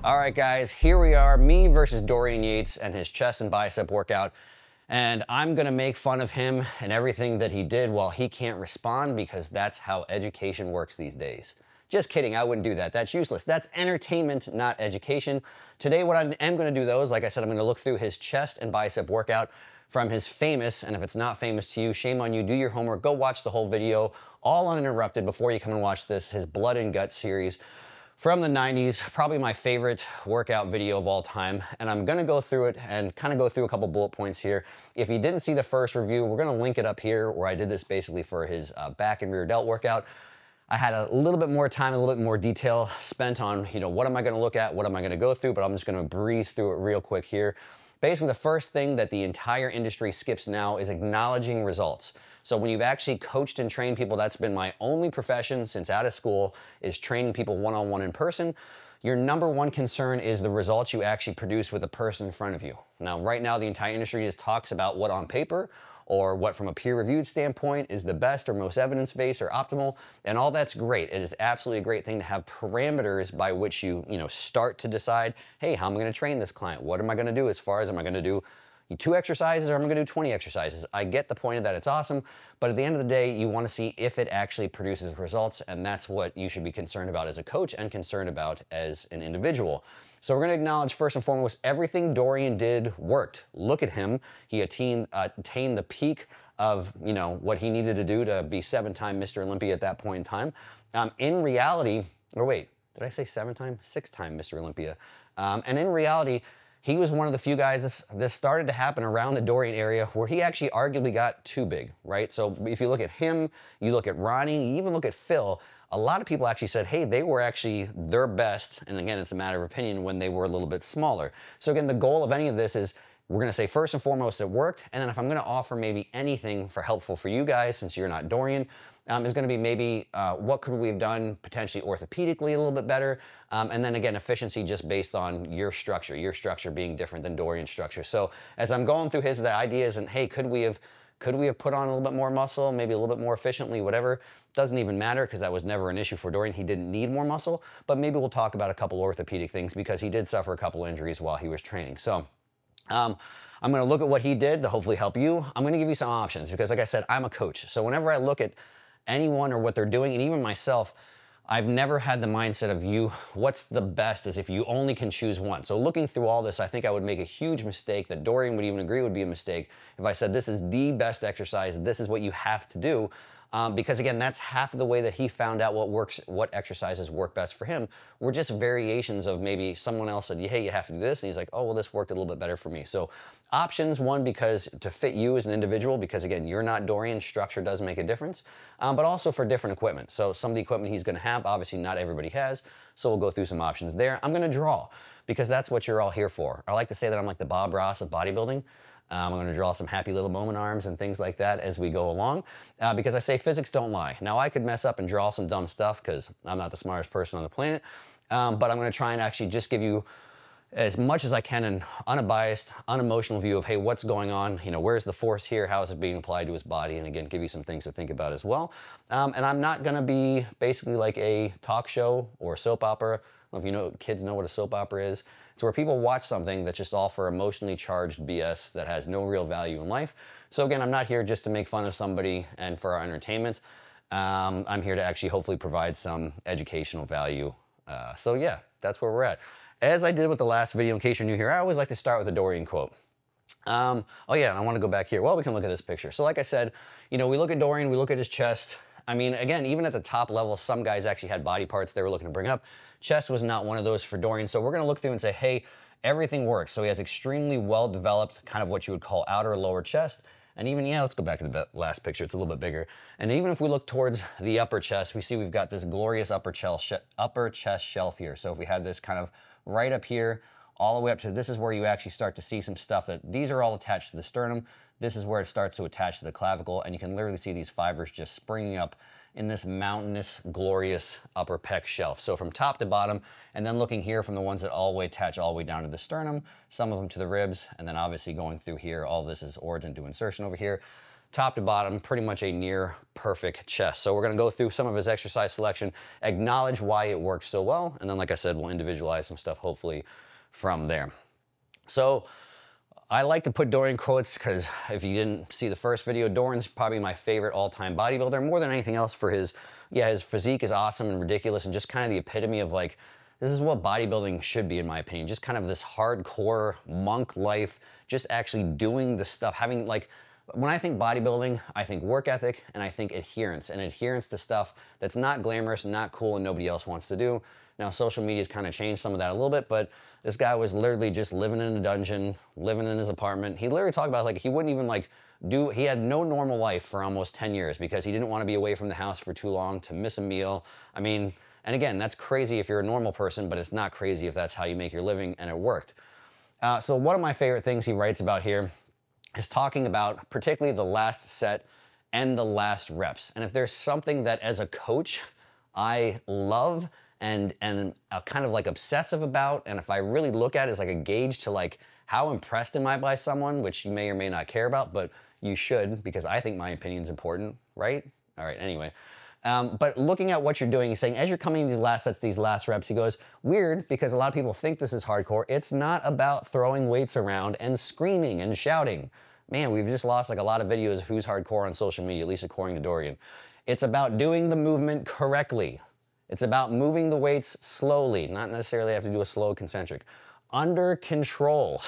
All right, guys, here we are, me versus Dorian Yates and his chest and bicep workout. And I'm gonna make fun of him and everything that he did while he can't respond, because that's how education works these days. Just kidding, I wouldn't do that. That's useless. That's entertainment, not education. Today, what I am gonna do though is, like I said, I'm gonna look through his chest and bicep workout from his famous, and if it's not famous to you, shame on you, do your homework, go watch the whole video, all uninterrupted before you come and watch this, his Blood and Guts series from the 90s, probably my favorite workout video of all time. And I'm gonna go through it and kind of go through a couple bullet points here. If you didn't see the first review, we're gonna link it up here where I did this basically for his back and rear delt workout. I had a little bit more time, a little bit more detail spent on, what am I gonna look at, what am I gonna go through, but I'm just gonna breeze through it real quick here. Basically, the first thing that the entire industry skips now is acknowledging results. So when you've actually coached and trained people, that's been my only profession since out of school, is training people one-on-one in person. Your number one concern is the results you actually produce with the person in front of you. Now, right now, the entire industry just talks about what on paper or what from a peer-reviewed standpoint is the best or most evidence-based or optimal, and all that's great. It is absolutely a great thing to have parameters by which you, start to decide, hey, how am I gonna train this client? What am I gonna do as far as, am I gonna do 2 exercises or am I gonna do 20 exercises? I get the point of that, it's awesome, but at the end of the day, you wanna see if it actually produces results, and that's what you should be concerned about as a coach and concerned about as an individual. So we're gonna acknowledge first and foremost, everything Dorian did worked. Look at him, he attained the peak of what he needed to do to be 7-time Mr. Olympia at that point in time. In reality, or wait, did I say 7-time? 6-time Mr. Olympia. And in reality, he was one of the few guys, this started to happen around the Dorian area where he actually arguably got too big, right? So if you look at him, you look at Ronnie, you even look at Phil, a lot of people actually said, hey, they were actually their best, and again, it's a matter of opinion, when they were a little bit smaller. So again, the goal of any of this is, we're gonna say first and foremost it worked, and then if I'm gonna offer maybe anything for helpful for you guys, since you're not Dorian, is gonna be maybe what could we have done potentially orthopedically a little bit better, and then again, efficiency just based on your structure being different than Dorian's structure. So as I'm going through the ideas and hey, could we have put on a little bit more muscle, maybe a little bit more efficiently, whatever, doesn't even matter because that was never an issue for Dorian. He didn't need more muscle, but maybe we'll talk about a couple orthopedic things because he did suffer a couple injuries while he was training. So I'm gonna look at what he did to hopefully help you. I'm gonna give you some options because like I said, I'm a coach. So whenever I look at anyone or what they're doing, and even myself, I've never had the mindset of what's the best as if you only can choose one. So looking through all this, I think I would make a huge mistake that Dorian would even agree would be a mistake if I said this is the best exercise, this is what you have to do. Because again, that's half of the way that he found out what exercises work best for him were just variations of maybe someone else said, hey, you have to do this. And he's like, oh, well, this worked a little bit better for me. So options, one, because to fit you as an individual, because again, you're not Dorian, structure does make a difference, but also for different equipment. So some of the equipment he's gonna have, obviously not everybody has. So we'll go through some options there. I'm gonna draw because that's what you're all here for. I like to say that I'm like the Bob Ross of bodybuilding. I'm gonna draw some happy little moment arms and things like that as we go along, because I say physics don't lie. Now I could mess up and draw some dumb stuff because I'm not the smartest person on the planet, but I'm gonna try and actually just give you as much as I can an unbiased, unemotional view of, hey, what's going on? Where's the force here? How is it being applied to his body? And again, give you some things to think about as well. And I'm not gonna be basically like a talk show or soap opera. I don't know if kids know what a soap opera is. It's where people watch something that's just all for emotionally charged BS that has no real value in life. So again, I'm not here just to make fun of somebody and for our entertainment. I'm here to actually hopefully provide some educational value. So yeah, that's where we're at. As I did with the last video, in case you're new here, I always like to start with a Dorian quote. Oh yeah, and I want to go back here. Well, we can look at this picture. So like I said, we look at Dorian, we look at his chest. I mean, again, even at the top level, some guys actually had body parts they were looking to bring up. Chest was not one of those for Dorian. So we're going to look through and say, hey, everything works. So he has extremely well-developed, kind of what you would call outer lower chest. And even, yeah, let's go back to the last picture. It's a little bit bigger. And even if we look towards the upper chest, we see we've got this glorious upper chest shelf here. So if we had this kind of right up here, all the way up to this is where you actually start to see some stuff that these are all attached to the sternum. This is where it starts to attach to the clavicle, and you can literally see these fibers just springing up in this mountainous, glorious upper pec shelf. So from top to bottom, and then looking here from the ones that all the way attach all the way down to the sternum, some of them to the ribs, and then obviously going through here, all this is origin to insertion over here. top to bottom, pretty much a near perfect chest. So we're gonna go through some of his exercise selection, acknowledge why it works so well, and then like I said, we'll individualize some stuff hopefully from there. So I like to put Dorian quotes because if you didn't see the first video, Dorian's probably my favorite all-time bodybuilder, more than anything else for his physique is awesome and ridiculous and just kind of the epitome of like, this is what bodybuilding should be in my opinion. Just kind of this hardcore monk life, just actually doing the stuff, having like, when I think bodybuilding, I think work ethic and I think adherence to stuff that's not glamorous, not cool, and nobody else wants to do. Now, social media's kind of changed some of that a little bit, but this guy was literally just living in a dungeon, living in his apartment. He literally talked about like he wouldn't even like he had no normal life for almost 10 years because he didn't want to be away from the house for too long, to miss a meal. I mean, and again, that's crazy if you're a normal person, but it's not crazy if that's how you make your living, and it worked. So one of my favorite things he writes about here is talking about particularly the last set and the last reps. And if there's something that as a coach I love and kind of like obsessive about, and if I really look at it as like a gauge to like how impressed am I by someone, which you may or may not care about, but you should, because I think my opinion's important, right? All right, anyway. But looking at what you're doing, he's saying, as you're coming to these last sets, these last reps, he goes, weird, because a lot of people think this is hardcore. It's not about throwing weights around and screaming and shouting. Man, we've just lost like a lot of videos of who's hardcore on social media, at least according to Dorian. It's about doing the movement correctly. It's about moving the weights slowly, not necessarily have to do a slow concentric. Under control.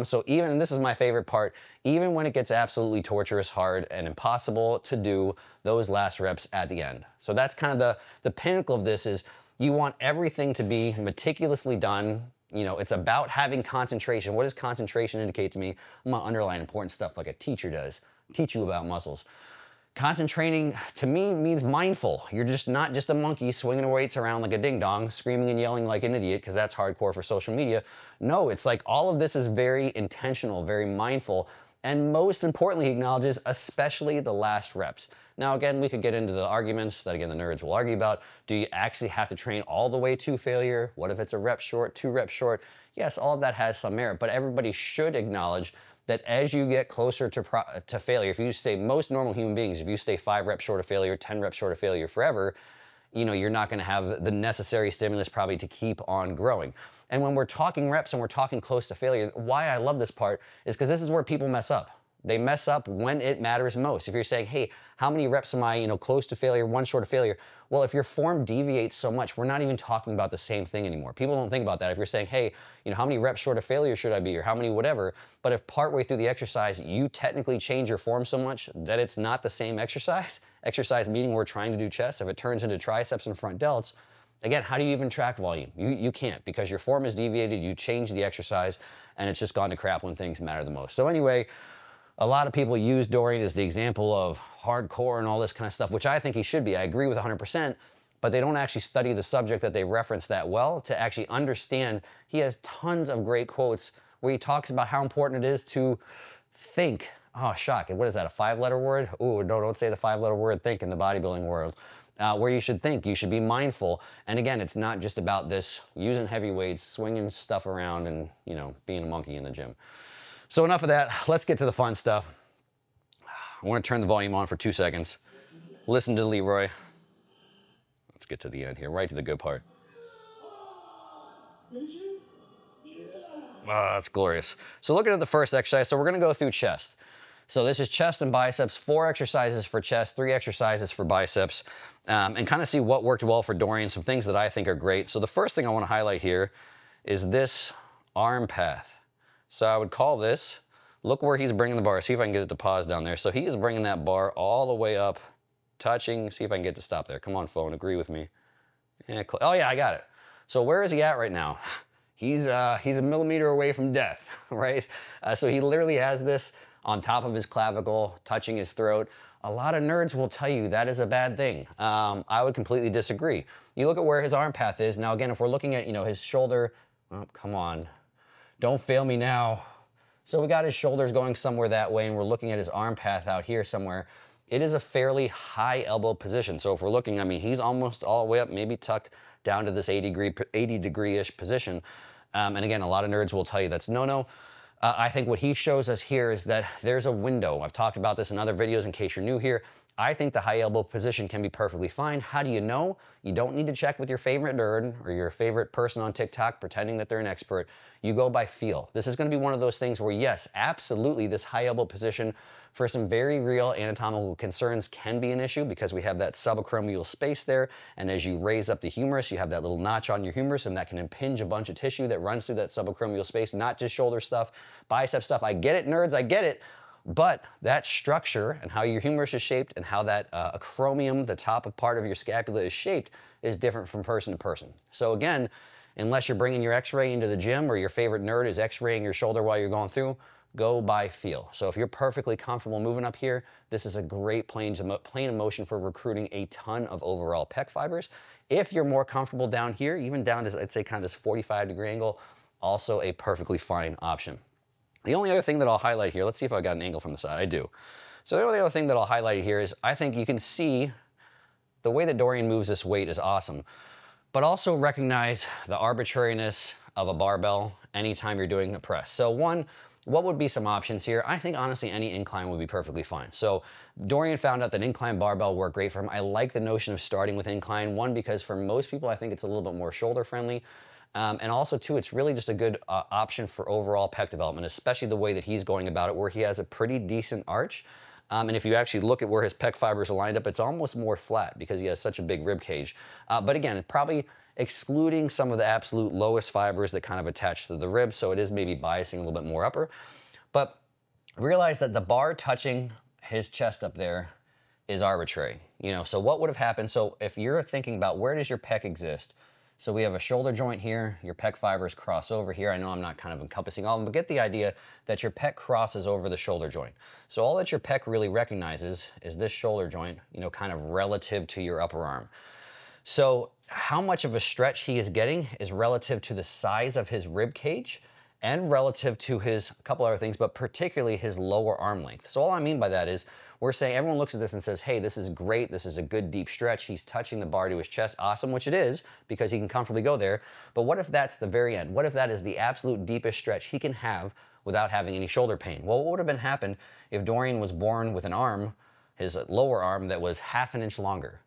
So even, and this is my favorite part, even when it gets absolutely torturous, hard, and impossible to do those last reps at the end. So that's kind of the pinnacle of this is you want everything to be meticulously done. You know, it's about having concentration. What does concentration indicate to me? I'm gonna underline important stuff like a teacher does. Teach you about muscles. Concentrating, to me, means mindful. You're just not just a monkey swinging weights around like a ding-dong, screaming and yelling like an idiot, because that's hardcore for social media. No, it's like all of this is very intentional, very mindful, and most importantly, he acknowledges especially the last reps. Now, again, we could get into the arguments that, again, the nerds will argue about. Do you actually have to train all the way to failure? What if it's a rep short, 2 reps short? Yes, all of that has some merit, but everybody should acknowledge that as you get closer to failure, if you stay, most normal human beings, if you stay 5 reps short of failure, 10 reps short of failure forever, you know, you're not gonna have the necessary stimulus probably to keep on growing. And when we're talking reps and we're talking close to failure, why I love this part is because this is where people mess up. They mess up when it matters most. If you're saying, hey, how many reps am I, you know, close to failure, 1 short of failure? Well, if your form deviates so much, we're not even talking about the same thing anymore. People don't think about that. If you're saying, hey, you know, how many reps short of failure should I be, or how many whatever, but if partway through the exercise, you technically change your form so much that it's not the same exercise meaning we're trying to do chest, if it turns into triceps and front delts, again, how do you even track volume? You can't, because your form is deviated, you change the exercise, and it's just gone to crap when things matter the most. So anyway, a lot of people use Dorian as the example of hardcore and all this kind of stuff, which I think he should be. I agree with 100%, but they don't actually study the subject that they reference that well to actually understand. He has tons of great quotes where he talks about how important it is to think. Oh, shock. What is that, a 5-letter word? Ooh, no, don't say the 5-letter word, think, in the bodybuilding world. Where you should think, you should be mindful. And again, it's not just about this using heavy weights, swinging stuff around, and, you know, being a monkey in the gym. So enough of that, let's get to the fun stuff. I want to turn the volume on for 2 seconds. Listen to Leroy. Let's get to the end here, right to the good part. Ah, that's glorious. So looking at the first exercise, so we're gonna go through chest. So this is chest and biceps, 4 exercises for chest, 3 exercises for biceps, and kind of see what worked well for Dorian, some things that I think are great. So the first thing I want to highlight here is this arm path. So I would call this, look where he's bringing the bar. See if I can get it to pause down there. So he is bringing that bar all the way up, touching. See if I can get it to stop there. Come on, phone, agree with me. Yeah, oh yeah, I got it. So where is he at right now? He's a millimeter away from death, right? So he literally has this on top of his clavicle, touching his throat. A lot of nerds will tell you that is a bad thing. I would completely disagree. You look at where his arm path is. Now again, if we're looking at, you know, his shoulder, oh, come on. Don't fail me now. So we got his shoulders going somewhere that way, and we're looking at his arm path out here somewhere. It is a fairly high elbow position. So if we're looking, I mean, he's almost all the way up, maybe tucked down to this 80 degree-ish position. And again, a lot of nerds will tell you that's no-no. I think what he shows us here is that there's a window. I've talked about this in other videos in case you're new here. I think the high elbow position can be perfectly fine. How do you know? You don't need to check with your favorite nerd or your favorite person on TikTok pretending that they're an expert. You go by feel. This is going to be one of those things where, yes, absolutely, this high elbow position for some very real anatomical concerns can be an issue because we have that subacromial space there. And as you raise up the humerus, you have that little notch on your humerus, and that can impinge a bunch of tissue that runs through that subacromial space, not just shoulder stuff, bicep stuff. I get it, nerds, I get it. But that structure and how your humerus is shaped and how that acromion, the top part of your scapula, is shaped is different from person to person. So again, unless you're bringing your x-ray into the gym or your favorite nerd is x-raying your shoulder while you're going through, go by feel. So if you're perfectly comfortable moving up here, this is a great plane of motion for recruiting a ton of overall pec fibers. If you're more comfortable down here, even down to, I'd say, kind of this 45-degree angle, also a perfectly fine option. The only other thing that I'll highlight here, let's see if I got an angle from the side. I do. So the only other thing that I'll highlight here is I think you can see the way that Dorian moves this weight is awesome, but also recognize the arbitrariness of a barbell anytime you're doing a press. So one, what would be some options here? I think honestly any incline would be perfectly fine. So Dorian found out that incline barbell worked great for him. I like the notion of starting with incline. One, because for most people I think it's a little bit more shoulder friendly. And also, too, it's really just a good option for overall pec development, especially the way that he's going about it, where he has a pretty decent arch. And if you actually look at where his pec fibers are lined up, it's almost more flat because he has such a big rib cage. But again, probably excluding some of the absolute lowest fibers that kind of attach to the ribs, so it is maybe biasing a little bit more upper. But realize that the bar touching his chest up there is arbitrary. You know, so what would have happened? So if you're thinking about where does your pec exist? So we have a shoulder joint here, your pec fibers cross over here. I know I'm not kind of encompassing all of them, but get the idea that your pec crosses over the shoulder joint. So all that your pec really recognizes is this shoulder joint, you know, kind of relative to your upper arm. So how much of a stretch he is getting is relative to the size of his rib cage and relative to his, a couple other things, but particularly his lower arm length. So all I mean by that is, we're saying everyone looks at this and says, hey, this is great. This is a good deep stretch. He's touching the bar to his chest. Awesome, which it is because he can comfortably go there. But what if that's the very end? What if that is the absolute deepest stretch he can have without having any shoulder pain? Well, what would have happened if Dorian was born with an arm, his lower arm, that was half an inch longer?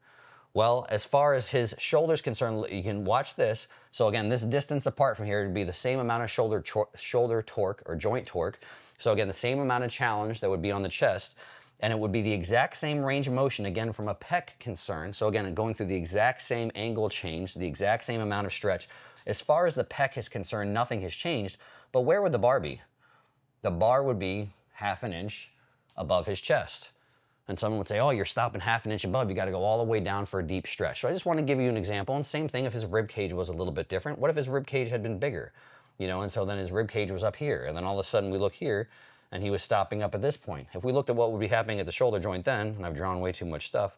Well, as far as his shoulder's concerned, you can watch this. So again, this distance apart from here would be the same amount of shoulder torque or joint torque. So again, the same amount of challenge that would be on the chest. And it would be the exact same range of motion, again, from a pec concern. So again, going through the exact same angle change, the exact same amount of stretch. As far as the pec is concerned, nothing has changed. But where would the bar be? The bar would be half an inch above his chest. And someone would say, oh, you're stopping half an inch above. You got to go all the way down for a deep stretch. So I just want to give you an example. And same thing if his rib cage was a little bit different. What if his rib cage had been bigger? You know, and so then his rib cage was up here. And then all of a sudden we look here, and he was stopping up at this point. If we looked at what would be happening at the shoulder joint then, and I've drawn way too much stuff,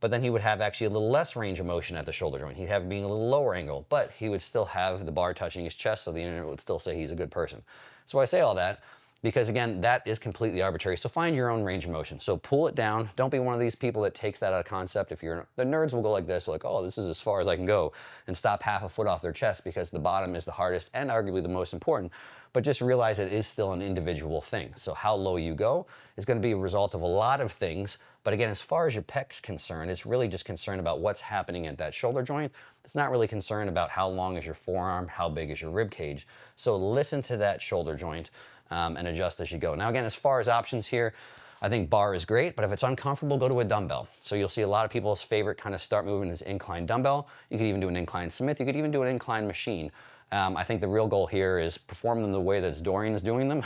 but then he would have actually a little less range of motion at the shoulder joint. He'd have being a little lower angle, but he would still have the bar touching his chest, so the internet would still say he's a good person. So I say all that because, again, that is completely arbitrary. So find your own range of motion. So pull it down. Don't be one of these people that takes that out of concept. If you're, the nerds will go like this, like, oh, this is as far as I can go, and stop half a foot off their chest because the bottom is the hardest and arguably the most important. But just realize it is still an individual thing. So how low you go is going to be a result of a lot of things. But again, as far as your pec's concerned, it's really just concerned about what's happening at that shoulder joint. It's not really concerned about how long is your forearm, how big is your rib cage. So listen to that shoulder joint and adjust as you go. Now again, as far as options here, I think bar is great, but if it's uncomfortable, go to a dumbbell. So you'll see a lot of people's favorite kind of start movement is incline dumbbell. You could even do an incline Smith. You could even do an incline machine. I think the real goal here is perform them the way that Dorian is doing them,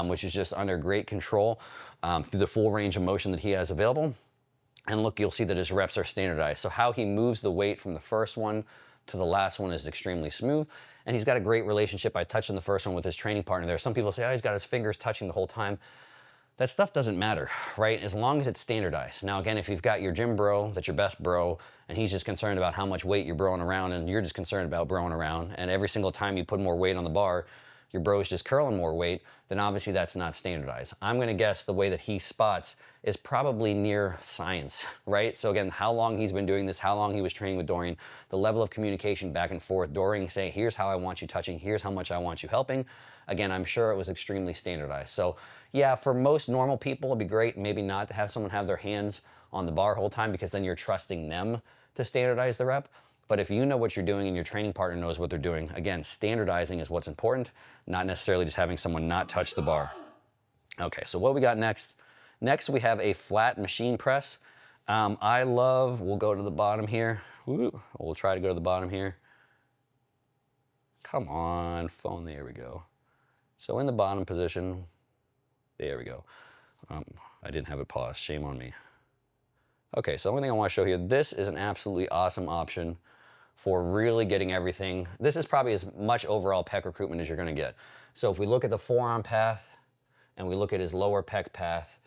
which is just under great control through the full range of motion that he has available. And look, you'll see that his reps are standardized. So how he moves the weight from the first one to the last one is extremely smooth. And he's got a great relationship. I touched on the first one with his training partner there. Some people say, oh, he's got his fingers touching the whole time. That stuff doesn't matter, right? As long as it's standardized. Now, again, if you've got your gym bro, that's your best bro, and he's just concerned about how much weight you're broing around, and you're just concerned about broing around, and every single time you put more weight on the bar, your bro's just curling more weight, then obviously that's not standardized. I'm gonna guess the way that he spots is probably near science, right? So again, how long he's been doing this, how long he was training with Dorian, the level of communication back and forth, Dorian saying, here's how I want you touching, here's how much I want you helping. again, I'm sure it was extremely standardized. So yeah, for most normal people, it'd be great maybe not to have someone have their hands on the bar whole time, because then you're trusting them to standardize the rep. But if you know what you're doing and your training partner knows what they're doing, again, standardizing is what's important, not necessarily just having someone not touch the bar. Okay, so what we got next? Next, we have a flat machine press. We'll go to the bottom here. We'll try to go to the bottom here. Come on, phone, there we go. So in the bottom position, there we go. I didn't have it paused, shame on me. Okay, so the only thing I want to show here, this is an absolutely awesome option for really getting everything. This is probably as much overall pec recruitment as you're gonna get. So if we look at the forearm path and we look at his lower pec path,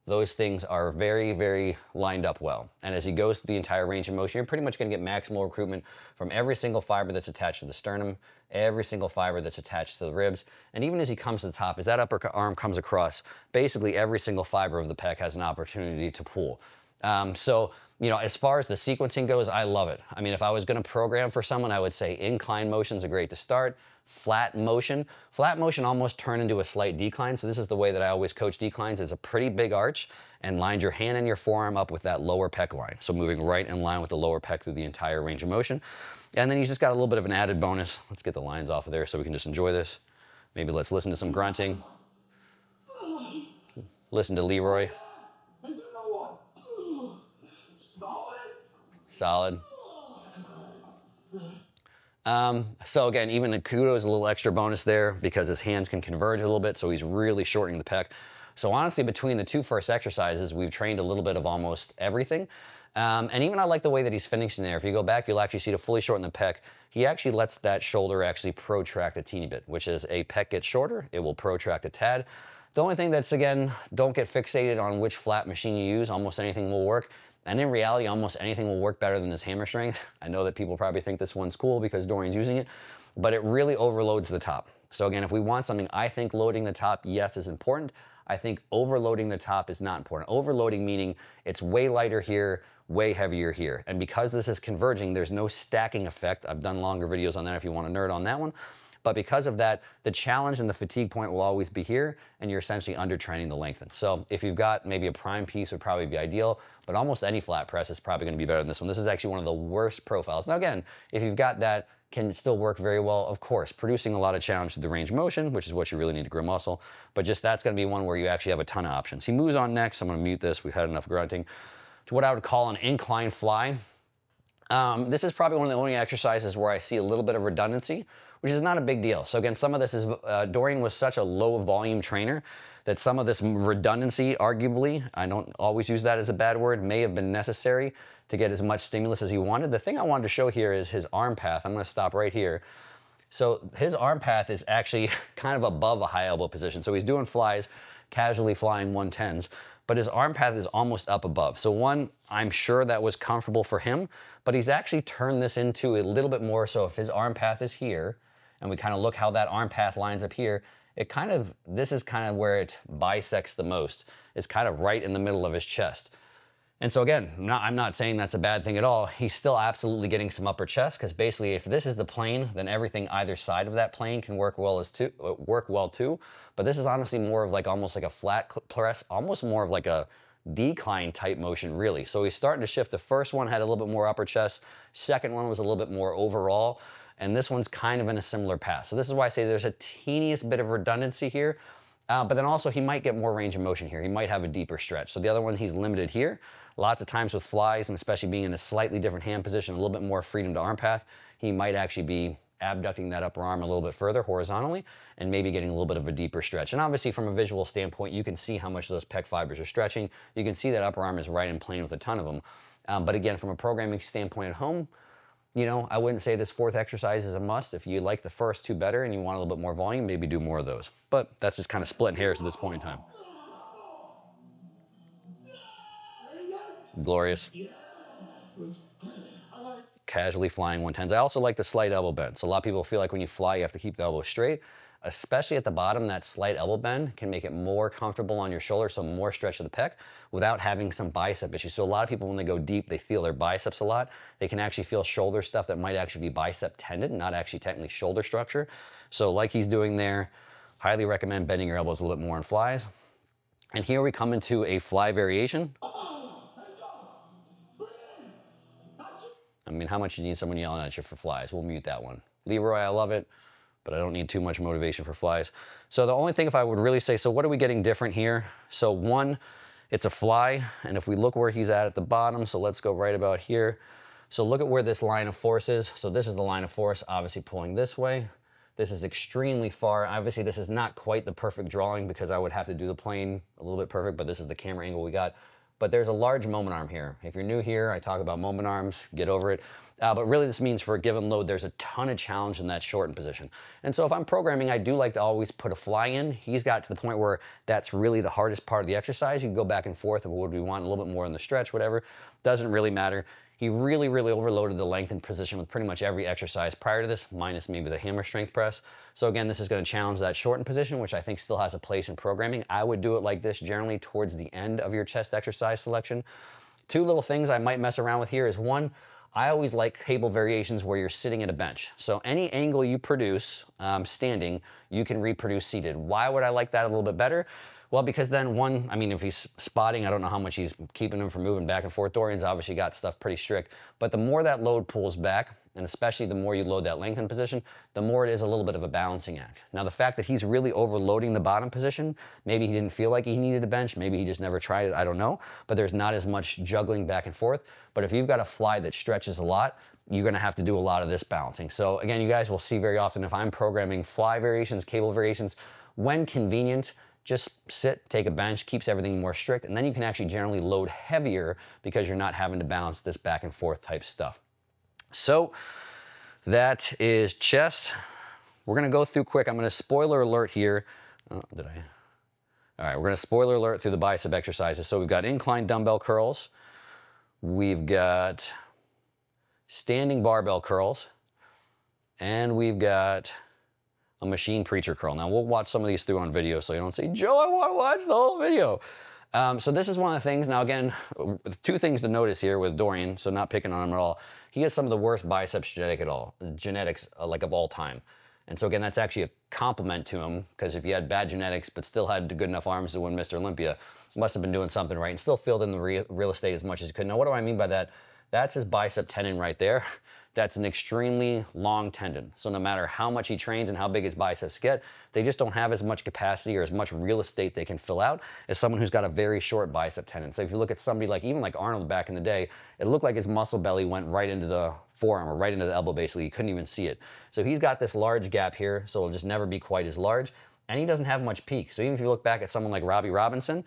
those things are very, very lined up well. And as he goes through the entire range of motion, you're pretty much gonna get maximal recruitment from every single fiber that's attached to the sternum, every single fiber that's attached to the ribs, and even as he comes to the top, as that upper arm comes across, basically every single fiber of the pec has an opportunity to pull. So, you know, as far as the sequencing goes, I love it. I mean, if I was gonna program for someone, I would say incline motions are great to start. Flat motion almost turned into a slight decline. So this is the way that I always coach declines, is a pretty big arch and line your hand and your forearm up with that lower pec line. So moving right in line with the lower pec through the entire range of motion. And then you just got a little bit of an added bonus. Let's get the lines off of there so we can just enjoy this. Maybe let's listen to some grunting. Listen to Leroy. Solid. So again, even the kudos, a little extra bonus there because his hands can converge a little bit, so he's really shortening the pec. So honestly, between the two first exercises, we've trained a little bit of almost everything. And even I like the way that he's finishing there. If you go back, you'll actually see to fully shorten the pec, he actually lets that shoulder actually protract a teeny bit, which is a pec gets shorter, it will protract a tad. The only thing that's, again, don't get fixated on which flat machine you use. Almost anything will work. And in reality, almost anything will work better than this hammer strength. I know that people probably think this one's cool because Dorian's using it, but it really overloads the top. So again, if we want something, I think loading the top, yes, is important. I think overloading the top is not important. Overloading meaning it's way lighter here, way heavier here. And because this is converging, there's no stacking effect. I've done longer videos on that if you want to nerd on that one. But because of that, the challenge and the fatigue point will always be here, and you're essentially under-training the lengthen. So if you've got maybe a prime piece would probably be ideal, but almost any flat press is probably gonna be better than this one. This is actually one of the worst profiles. Now again, if you've got that, can still work very well, of course, producing a lot of challenge to the range of motion, which is what you really need to grow muscle, but just that's gonna be one where you actually have a ton of options. He moves on next, I'm gonna mute this, we've had enough grunting, to what I would call an incline fly. This is probably one of the only exercises where I see a little bit of redundancy, which is not a big deal. So again, some of this is, Dorian was such a low volume trainer that some of this redundancy, arguably, I don't always use that as a bad word, may have been necessary to get as much stimulus as he wanted. The thing I wanted to show here is his arm path. I'm gonna stop right here. So his arm path is actually kind of above a high elbow position. So he's doing flies, casually flying 110s, but his arm path is almost up above. So one, I'm sure that was comfortable for him, but he's actually turned this into a little bit more. So if his arm path is here, and we kind of look how that arm path lines up here, this is kind of where it bisects the most. It's kind of right in the middle of his chest. And so again, I'm not saying that's a bad thing at all. He's still absolutely getting some upper chest, because basically if this is the plane, then everything either side of that plane can work well too. But this is honestly more of like almost like a flat press, almost more of like a decline type motion really. So he's starting to shift. The first one had a little bit more upper chest. Second one was a little bit more overall. And this one's kind of in a similar path. So this is why I say there's a teeniest bit of redundancy here, but then also he might get more range of motion here. He might have a deeper stretch. So the other one, he's limited here. Lots of times with flies, and especially being in a slightly different hand position, a little bit more freedom to arm path, he might actually be abducting that upper arm a little bit further horizontally and maybe getting a little bit of a deeper stretch. And obviously from a visual standpoint, you can see how much those pec fibers are stretching. You can see that upper arm is right in plane with a ton of them. But again, from a programming standpoint at home, you know, I wouldn't say this fourth exercise is a must. If you like the first two better and you want a little bit more volume, maybe do more of those. But that's just kind of splitting hairs at this point in time. Glorious. Casually flying 110s. I also like the slight elbow bend. So a lot of people feel like when you fly, you have to keep the elbow straight. Especially at the bottom, that slight elbow bend can make it more comfortable on your shoulder, so more stretch of the pec without having some bicep issues. So a lot of people, when they go deep, they feel their biceps a lot. They can actually feel shoulder stuff that might actually be bicep tendon, not actually technically shoulder structure. So like he's doing there, Highly recommend bending your elbows a little bit more in flies. And here we come into a fly variation. I mean, how much do you need someone yelling at you for flies? We'll mute that one. Leroy, I love it, but I don't need too much motivation for flies. So the only thing, if I would really say, so what are we getting different here? So one, it's a fly, and if we look where he's at the bottom, so let's go right about here. So look at where this line of force is. So this is the line of force, obviously pulling this way. This is extremely far. Obviously, this is not quite the perfect drawing because I would have to do the plane a little bit perfect, but this is the camera angle we got. But there's a large moment arm here. If you're new here, I talk about moment arms, get over it. But really this means for a given load, there's a ton of challenge in that shortened position. And so if I'm programming, I do like to always put a fly in. He's got to the point where that's really the hardest part of the exercise. You can go back and forth of what we want, a little bit more in the stretch, whatever. Doesn't really matter. He really, really overloaded the lengthened position with pretty much every exercise prior to this, minus maybe the hammer strength press. So again, this is going to challenge that shortened position, which I think still has a place in programming. I would do it like this generally towards the end of your chest exercise selection. Two little things I might mess around with here is one, I always like cable variations where you're sitting at a bench. So any angle you produce standing, you can reproduce seated. Why would I like that a little bit better? Well, because then one, I mean, if he's spotting, I don't know how much he's keeping him from moving back and forth. Dorian's obviously got stuff pretty strict, but the more that load pulls back, and especially the more you load that lengthened position, the more it is a little bit of a balancing act. Now, the fact that he's really overloading the bottom position, maybe he didn't feel like he needed a bench, maybe he just never tried it, I don't know, but there's not as much juggling back and forth. But if you've got a fly that stretches a lot, you're gonna have to do a lot of this balancing. So again, you guys will see very often if I'm programming fly variations, cable variations, when convenient, just sit, take a bench, keeps everything more strict, and then you can actually generally load heavier because you're not having to balance this back and forth type stuff. So that is chest. We're gonna go through quick. I'm gonna spoiler alert here. Oh, did I? All right, we're gonna spoiler alert through the bicep exercises. So we've got incline dumbbell curls. We've got standing barbell curls. And we've got a machine preacher curl. Now we'll watch some of these through on video so you don't say, Joe, I want to watch the whole video. So this is one of the things. Now again, two things to notice here with Dorian, so not picking on him at all. He has some of the worst biceps genetics like of all time. And so again, that's actually a compliment to him because if you had bad genetics but still had good enough arms to win Mr. Olympia, must have been doing something right and still filled in the real estate as much as he could. Now what do I mean by that? That's his bicep tendon right there. That's an extremely long tendon. So no matter how much he trains and how big his biceps get, they just don't have as much capacity or as much real estate they can fill out as someone who's got a very short bicep tendon. So if you look at somebody like, even like Arnold back in the day, it looked like his muscle belly went right into the forearm or right into the elbow basically. You couldn't even see it. So he's got this large gap here, so it'll just never be quite as large. And he doesn't have much peak. So even if you look back at someone like Robbie Robinson,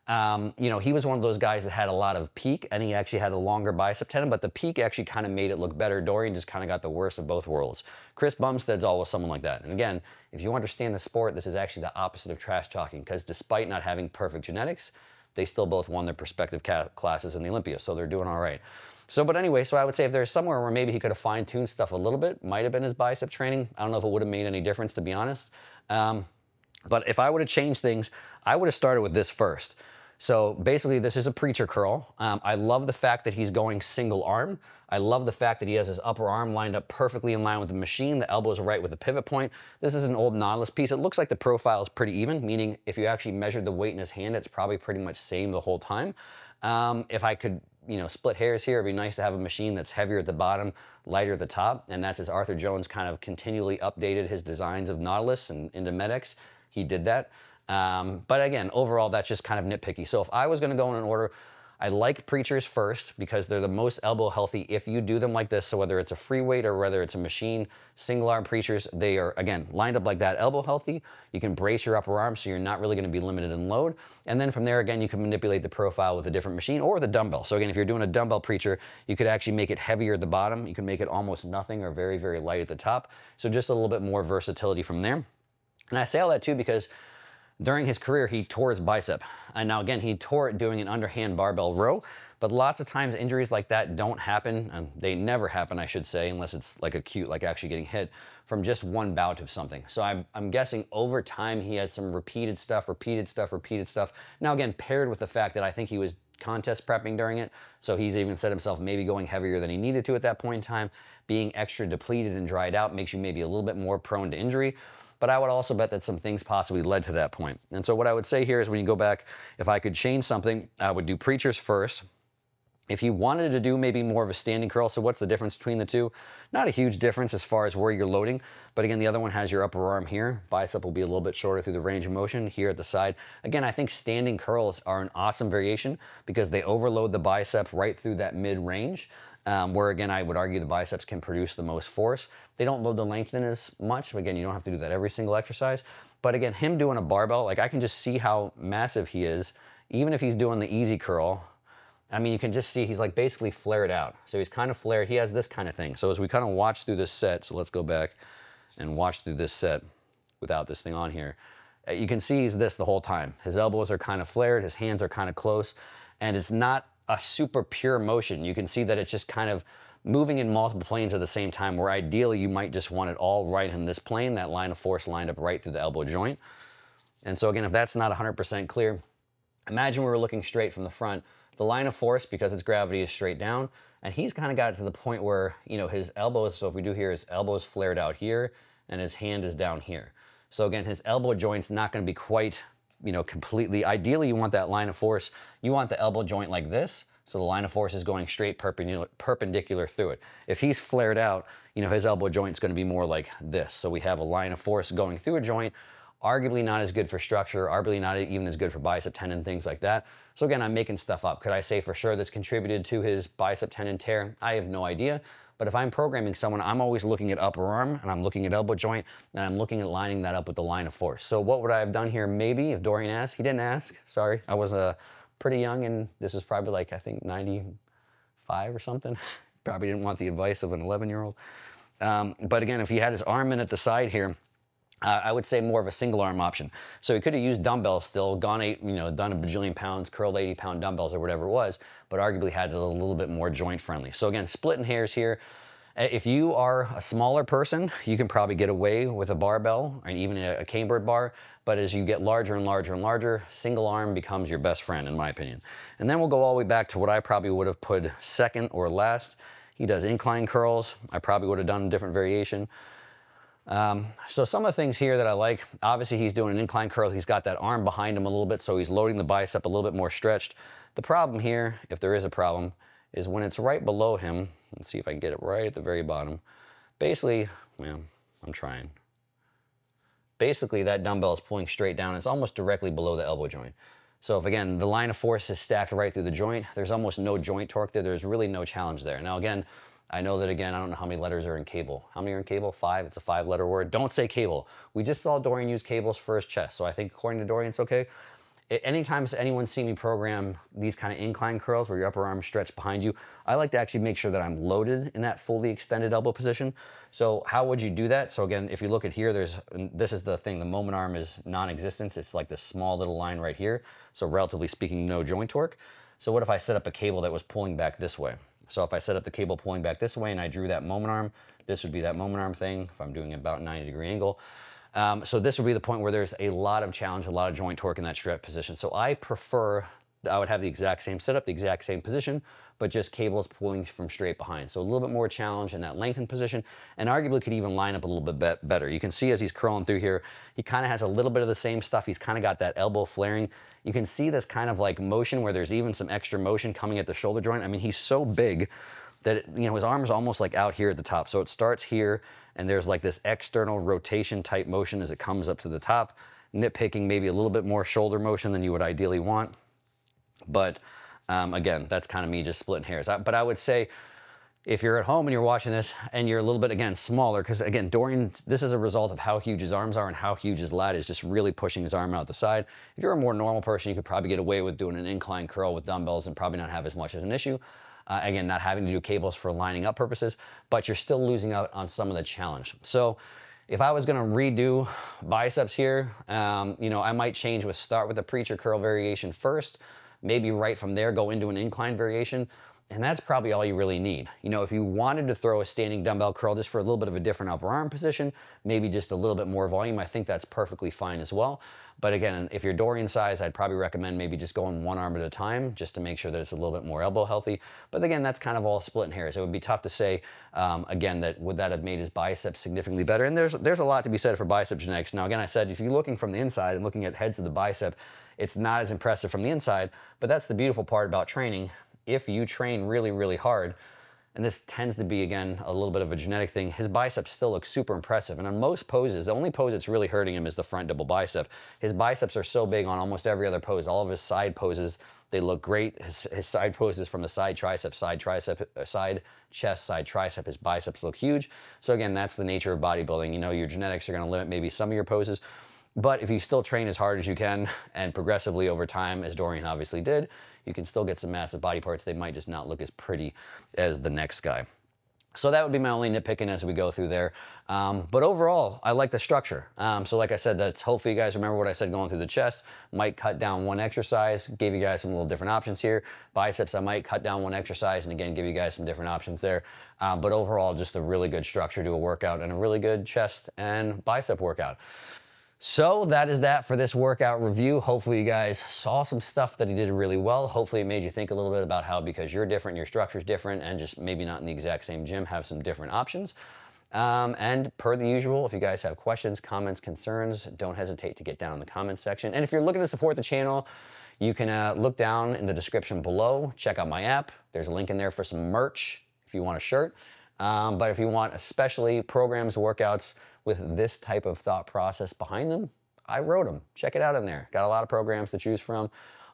you know, he was one of those guys that had a lot of peak and he actually had a longer bicep tendon, but the peak actually kind of made it look better. Dorian just kind of got the worst of both worlds. Chris Bumstead's always someone like that. And again, if you understand the sport, this is actually the opposite of trash talking because despite not having perfect genetics, they still both won their respective classes in the Olympia, so they're doing all right. So, but anyway, so I would say if there's somewhere where maybe he could have fine-tuned stuff a little bit, might have been his bicep training. I don't know if it would have made any difference, to be honest. But if I would have changed things, I would have started with this first. So basically this is a preacher curl. I love the fact that he's going single arm. I love the fact that he has his upper arm lined up perfectly in line with the machine. The elbow is right with the pivot point. This is an old Nautilus piece. It looks like the profile is pretty even, meaning if you actually measured the weight in his hand, it's probably pretty much same the whole time. If I could, you know, split hairs here, it'd be nice to have a machine that's heavier at the bottom, lighter at the top. And that's as Arthur Jones kind of continually updated his designs of Nautilus and into MedX. He did that. But again, overall, that's just kind of nitpicky. So if I was going to go in an order, I like preachers first because they're the most elbow healthy if you do them like this. So whether it's a free weight or whether it's a machine, single arm preachers, they are, again, lined up like that, elbow healthy. You can brace your upper arm so you're not really going to be limited in load. And then from there, again, you can manipulate the profile with a different machine or with a dumbbell. So again, if you're doing a dumbbell preacher, you could actually make it heavier at the bottom. You can make it almost nothing or very, very light at the top. So just a little bit more versatility from there. And I say all that too because during his career, he tore his bicep. And now again, he tore it doing an underhand barbell row, but lots of times injuries like that don't happen. They never happen, I should say, unless it's like acute, like actually getting hit from just one bout of something. So I'm guessing over time, he had some repeated stuff. Now again, paired with the fact that I think he was contest prepping during it. So he's even said himself maybe going heavier than he needed to at that point in time. Being extra depleted and dried out makes you maybe a little bit more prone to injury. but I would also bet that some things possibly led to that point. And so what I would say here is when you go back, if I could change something, I would do preachers first. If you wanted to do maybe more of a standing curl, so what's the difference between the two? Not a huge difference as far as where you're loading, but again, the other one has your upper arm here. Bicep will be a little bit shorter through the range of motion here at the side. Again, I think standing curls are an awesome variation because they overload the bicep right through that mid-range, where again, I would argue the biceps can produce the most force. They don't load the length in as much. Again, you don't have to do that every single exercise. But again, him doing a barbell, like I can just see how massive he is, even if he's doing the easy curl. I mean, you can just see he's like basically flared out. So he's kind of flared. He has this kind of thing. So as we kind of watch through this set, so let's go back and watch through this set without this thing on here. You can see he's this the whole time. His elbows are kind of flared. His hands are kind of close. And it's not a super pure motion. You can see that it's just kind of moving in multiple planes at the same time, where ideally you might just want it all right in this plane, that line of force lined up right through the elbow joint. And so again, if that's not 100% clear, imagine we were looking straight from the front. The line of force, because its gravity is straight down, and he's kind of got it to the point where, you know, his elbows, so if we do here, his elbow's flared out here, and his hand is down here. So again, his elbow joint's not gonna be quite, you know, completely, ideally you want that line of force, you want the elbow joint like this, so the line of force is going straight perpendicular through it. If he's flared out, you know, his elbow joint's gonna be more like this. So we have a line of force going through a joint, arguably not as good for structure, arguably not even as good for bicep tendon, things like that. So again, I'm making stuff up. Could I say for sure that's contributed to his bicep tendon tear? I have no idea. But if I'm programming someone, I'm always looking at upper arm, and I'm looking at elbow joint, and I'm looking at lining that up with the line of force. So what would I have done here? Maybe if Dorian asked, he didn't ask, sorry. I was pretty young, and this is probably like, I think 95 or something. Probably didn't want the advice of an 11-year-old. But again, if he had his arm in at the side here, I would say more of a single arm option. So he could have used dumbbells still, done a bajillion pounds, curled 80-pound dumbbells or whatever it was, but arguably had it a little bit more joint friendly. So again, splitting hairs here. If you are a smaller person, you can probably get away with a barbell and even a cambered bar, but as you get larger and larger and larger, single arm becomes your best friend, in my opinion. And then we'll go all the way back to what I probably would have put second or last. He does incline curls. I probably would have done a different variation. So some of the things here that I like, obviously he's doing an incline curl. He's got that arm behind him a little bit, so he's loading the bicep a little bit more stretched. The problem here, if there is a problem, is when it's right below him. Let's see if I can get it right at the very bottom. Basically, well, I'm trying. Basically, that dumbbell is pulling straight down. It's almost directly below the elbow joint. So if, again, the line of force is stacked right through the joint, there's almost no joint torque there. There's really no challenge there. Now, again, I know that, again, I don't know how many letters are in cable. How many are in cable? 5. It's a 5-letter word. Don't say cable. We just saw Dorian use cables for his chest, so I think according to Dorian, it's okay. Anytime anyone see me program these kind of incline curls where your upper arm is stretched behind you, I like to actually make sure that I'm loaded in that fully extended elbow position. So how would you do that? So again, if you look at here, this is the thing, the moment arm is non-existent. It's like this small little line right here. So relatively speaking, no joint torque. So what if I set up a cable that was pulling back this way? So if I set up the cable pulling back this way and I drew that moment arm, this would be that moment arm thing if I'm doing about 90-degree angle. So this would be the point where there's a lot of challenge, a lot of joint torque in that stretch position. So I would have the exact same setup, the exact same position, but just cables pulling from straight behind. So a little bit more challenge in that lengthened position, and arguably could even line up a little bit better. You can see as he's curling through here, he kind of has a little bit of the same stuff. He's kind of got that elbow flaring. You can see this kind of like motion where there's even some extra motion coming at the shoulder joint. I mean, he's so big that, his arm is almost like out here at the top. So it starts here, and there's like this external rotation type motion as it comes up to the top, nitpicking maybe a little bit more shoulder motion than you would ideally want. But again, that's kind of me just splitting hairs. But I would say if you're at home and you're watching this and you're a little bit, again, smaller, because again, Dorian, this is a result of how huge his arms are and how huge his lat is, just really pushing his arm out the side. If you're a more normal person, you could probably get away with doing an incline curl with dumbbells and probably not have as much of an issue. Again, not having to do cables for lining up purposes, but you're still losing out on some of the challenge. So if I was gonna redo biceps here, I might start with the preacher curl variation first, maybe right from there go into an incline variation. And that's probably all you really need. You know, if you wanted to throw a standing dumbbell curl just for a little bit of a different upper arm position, maybe just a little bit more volume, I think that's perfectly fine as well. But again, if you're Dorian size, I'd probably recommend maybe just going one arm at a time just to make sure that it's a little bit more elbow healthy. But again, that's kind of all splitting hairs. It would be tough to say, again, that would that have made his biceps significantly better? And there's a lot to be said for bicep genetics. Now, again, I said, if you're looking from the inside and looking at heads of the bicep, it's not as impressive from the inside, but that's the beautiful part about training. If you train really, really hard, and this tends to be, again, a little bit of a genetic thing, his biceps still look super impressive. And on most poses, the only pose that's really hurting him is the front double bicep. His biceps are so big on almost every other pose. All of his side poses, they look great. His side poses from the side tricep, side chest, side tricep, his biceps look huge. So again, that's the nature of bodybuilding. You know, your genetics are gonna limit maybe some of your poses, but if you still train as hard as you can and progressively over time, as Dorian obviously did, you can still get some massive body parts. They might just not look as pretty as the next guy. So that would be my only nitpicking as we go through there. But overall, I like the structure. So like I said, that's hopefully you guys remember what I said going through the chest. Might cut down one exercise, gave you guys some little different options here. Biceps, I might cut down one exercise and again, give you guys some different options there. But overall, just a really good structure to a workout and a really good chest and bicep workout. So that is that for this workout review. Hopefully you guys saw some stuff that he did really well. Hopefully it made you think a little bit about how, because you're different, your structure's different, and just maybe not in the exact same gym, have some different options. And per the usual, if you guys have questions, comments, concerns, don't hesitate to get down in the comments section. And if you're looking to support the channel, you can look down in the description below, check out my app. There's a link in there for some merch if you want a shirt. But if you want especially programs, workouts with this type of thought process behind them, I wrote them. Check it out in there. Got a lot of programs to choose from.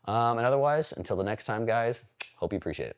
And otherwise, until the next time, guys, hope you appreciate it.